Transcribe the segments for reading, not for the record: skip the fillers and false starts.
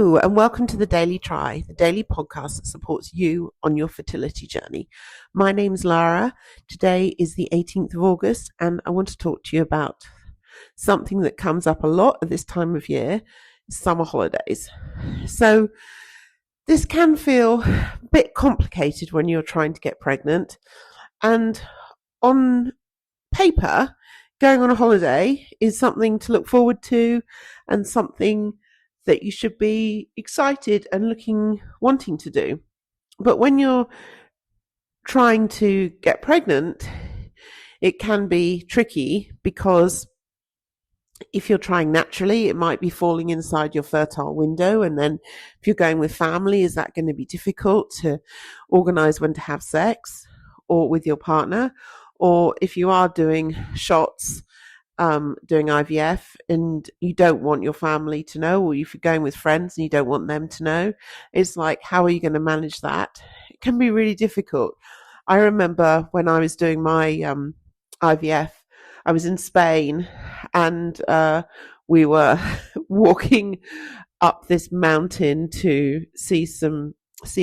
Hello, and welcome to the Daily Try, the daily podcast that supports you on your fertility journey. My name's Lara. Today is the 18th of August, and I want to talk to you about something that comes up a lot at this time of year, summer holidays. So this can feel a bit complicated when you're trying to get pregnant, and on paper, going on a holiday is something to look forward to and something that you should be excited and wanting to do. But when you're trying to get pregnant, it can be tricky because if you're trying naturally, it might be falling inside your fertile window. And then if you're going with family, is that going to be difficult to organize when to have sex or with your partner? Or if you are doing shots, doing IVF and you don't want your family to know, or if you're going with friends and you don't want them to know, it's like, how are you going to manage that? It can be really difficult. I remember when I was doing my IVF, I was in Spain and we were walking up this mountain to see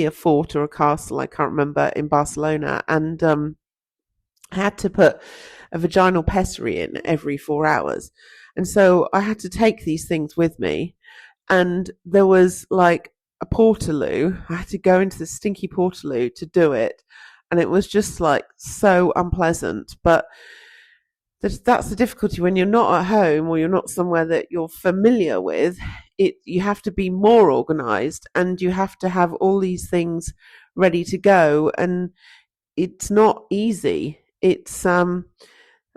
a fort or a castle, I can't remember, in Barcelona, and I had to put a vaginal pessary in every 4 hours. And so I had to take these things with me. And there was like a port-a-loo. I had to go into the stinky port-a-loo to do it. And it was just like so unpleasant. But that's the difficulty when you're not at home or you're not somewhere that you're familiar with. You have to be more organized and you have to have all these things ready to go. And it's not easy.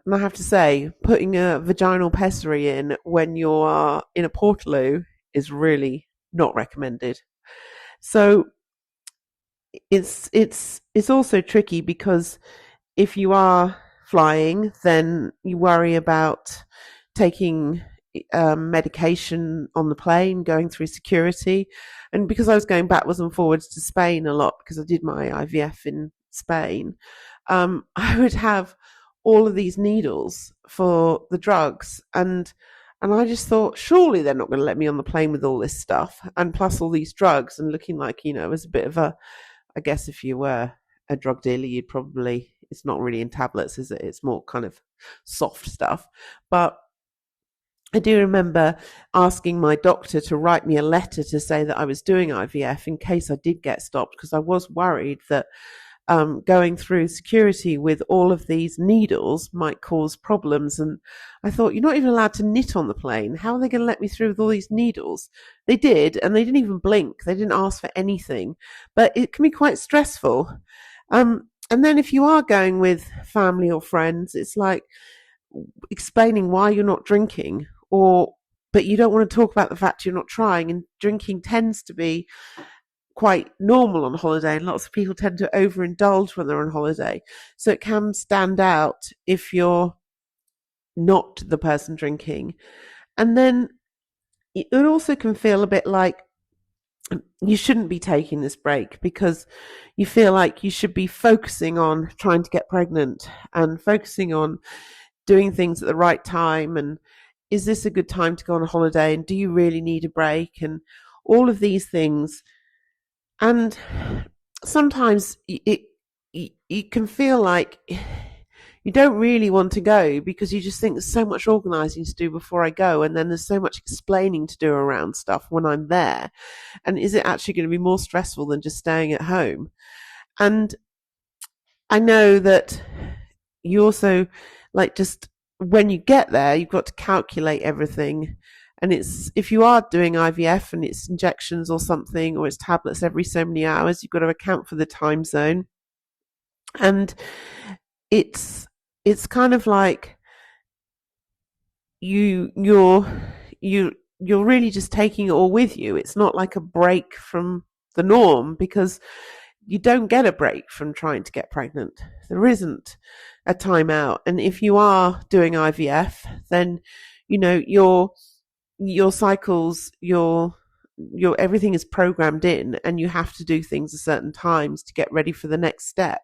And I have to say, putting a vaginal pessary in when you are in a port-a-loo is really not recommended. So it's also tricky because if you are flying, then you worry about taking medication on the plane, going through security. And because I was going backwards and forwards to Spain a lot because I did my IVF in Spain, I would have all of these needles for the drugs, and I just thought, surely they're not going to let me on the plane with all this stuff, and plus all these drugs, and looking like, it was a bit of I guess if you were a drug dealer, you'd probably, it's not really in tablets, is it? It's more kind of soft stuff. But I do remember asking my doctor to write me a letter to say that I was doing IVF in case I did get stopped, because I was worried that going through security with all of these needles might cause problems. And I thought, you're not even allowed to knit on the plane. How are they going to let me through with all these needles? They did, and they didn't even blink. They didn't ask for anything. But it can be quite stressful. And then if you are going with family or friends, it's like explaining why you're not drinking, but you don't want to talk about the fact you're not trying. And drinking tends to be quite normal on holiday, and lots of people tend to overindulge when they're on holiday. So it can stand out if you're not the person drinking. And then it also can feel a bit like you shouldn't be taking this break because you feel like you should be focusing on trying to get pregnant and focusing on doing things at the right time. And is this a good time to go on a holiday? And do you really need a break? And all of these things. And sometimes it can feel like you don't really want to go because you just think there's so much organising to do before I go, and then there's so much explaining to do around stuff when I'm there. And is it actually going to be more stressful than just staying at home? And I know that you also, like, just when you get there, you've got to calculate everything. And if you are doing IVF and it's injections or something, or it's tablets every so many hours, you've got to account for the time zone. And it's kind of like you're really just taking it all with you. It's not like a break from the norm, because you don't get a break from trying to get pregnant. There isn't a time out. And if you are doing IVF, then your cycles, your everything is programmed in, and you have to do things at certain times to get ready for the next step.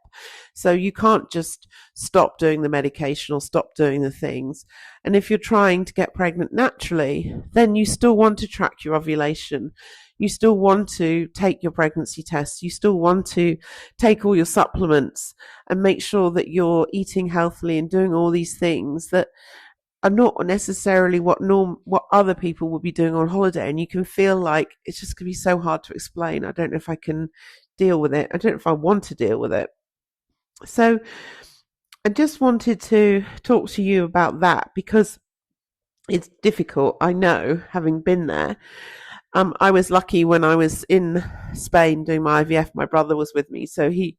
So you can't just stop doing the medication or stop doing the things. And if you're trying to get pregnant naturally, then you still want to track your ovulation. you still want to take your pregnancy tests, you still want to take all your supplements and make sure that you're eating healthily and doing all these things that are not necessarily what other people will be doing on holiday. And you can feel like it's just going to be so hard to explain. I don't know if I can deal with it. I don't know if I want to deal with it. So I just wanted to talk to you about that because it's difficult. I know, having been there. I was lucky when I was in Spain doing my IVF. My brother was with me, so I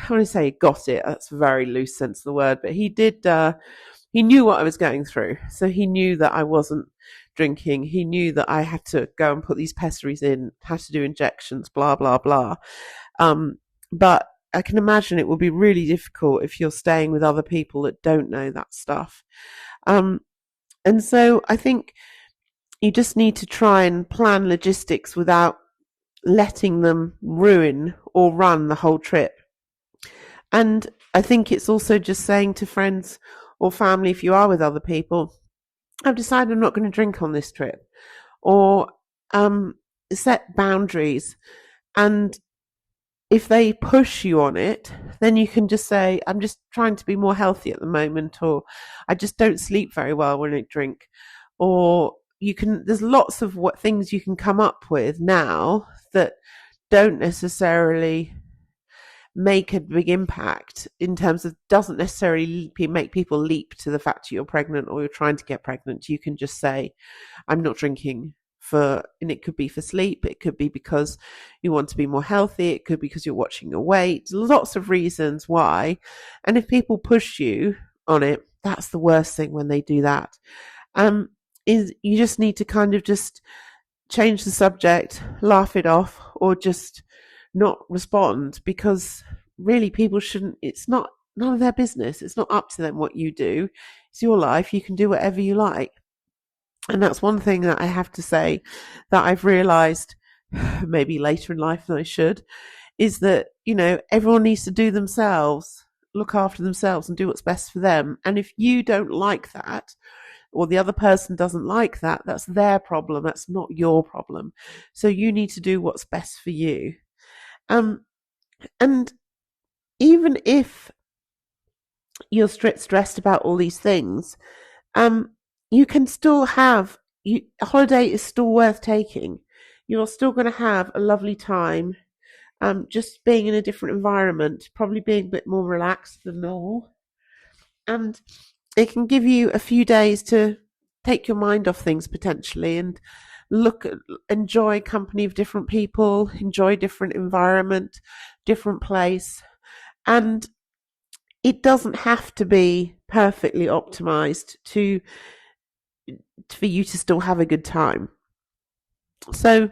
want to say got it. That's a very loose sense of the word, but he did. He knew what I was going through, so he knew that I wasn't drinking. He knew that I had to go and put these pessaries in, had to do injections, blah blah blah. But I can imagine it will be really difficult if you're staying with other people that don't know that stuff. And so I think you just need to try and plan logistics without letting them ruin or run the whole trip. And I think it's also just saying to friends or family, if you are with other people, I've decided I'm not going to drink on this trip, or set boundaries. And if they push you on it, then you can just say, I'm just trying to be more healthy at the moment, or I just don't sleep very well when I drink. Or there's lots of things you can come up with now that don't necessarily make a big impact in terms of, doesn't necessarily make people leap to the fact that you're pregnant or you're trying to get pregnant. You can just say, I'm not drinking and it could be for sleep, it could be because you want to be more healthy, it could be because you're watching your weight, lots of reasons why. And if people push you on it, that's the worst thing when they do that. Is you just need to kind of just change the subject, laugh it off, or just not respond, because really people shouldn't, it's none of their business. It's not up to them what you do. It's your life. You can do whatever you like. And that's one thing that I have to say that I've realized maybe later in life than I should, is that, everyone needs to do themselves, look after themselves and do what's best for them. And if you don't like that, or the other person doesn't like that, that's their problem. That's not your problem. So you need to do what's best for you. And even if you're stressed about all these things, you can still a holiday is still worth taking. You're still going to have a lovely time, just being in a different environment, probably being a bit more relaxed than normal. And it can give you a few days to take your mind off things potentially and enjoy company of different people, enjoy different environment, different place. And it doesn't have to be perfectly optimized for you to still have a good time. So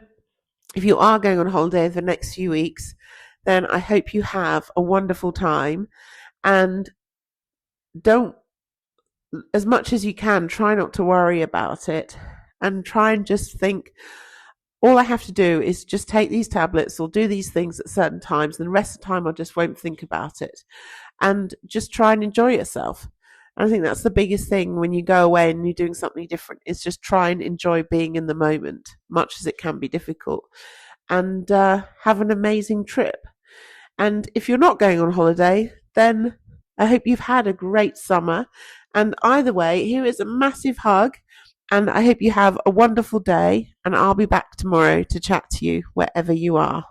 if you are going on holiday over the next few weeks, then I hope you have a wonderful time, and don't, as much as you can, try not to worry about it, and try and just think, all I have to do is just take these tablets or do these things at certain times, and the rest of the time I just won't think about it, and just try and enjoy yourself. And I think that's the biggest thing when you go away and you're doing something different, is just try and enjoy being in the moment, much as it can be difficult, and have an amazing trip. And if you're not going on holiday, then I hope you've had a great summer. And either way, here is a massive hug, and I hope you have a wonderful day, and I'll be back tomorrow to chat to you wherever you are.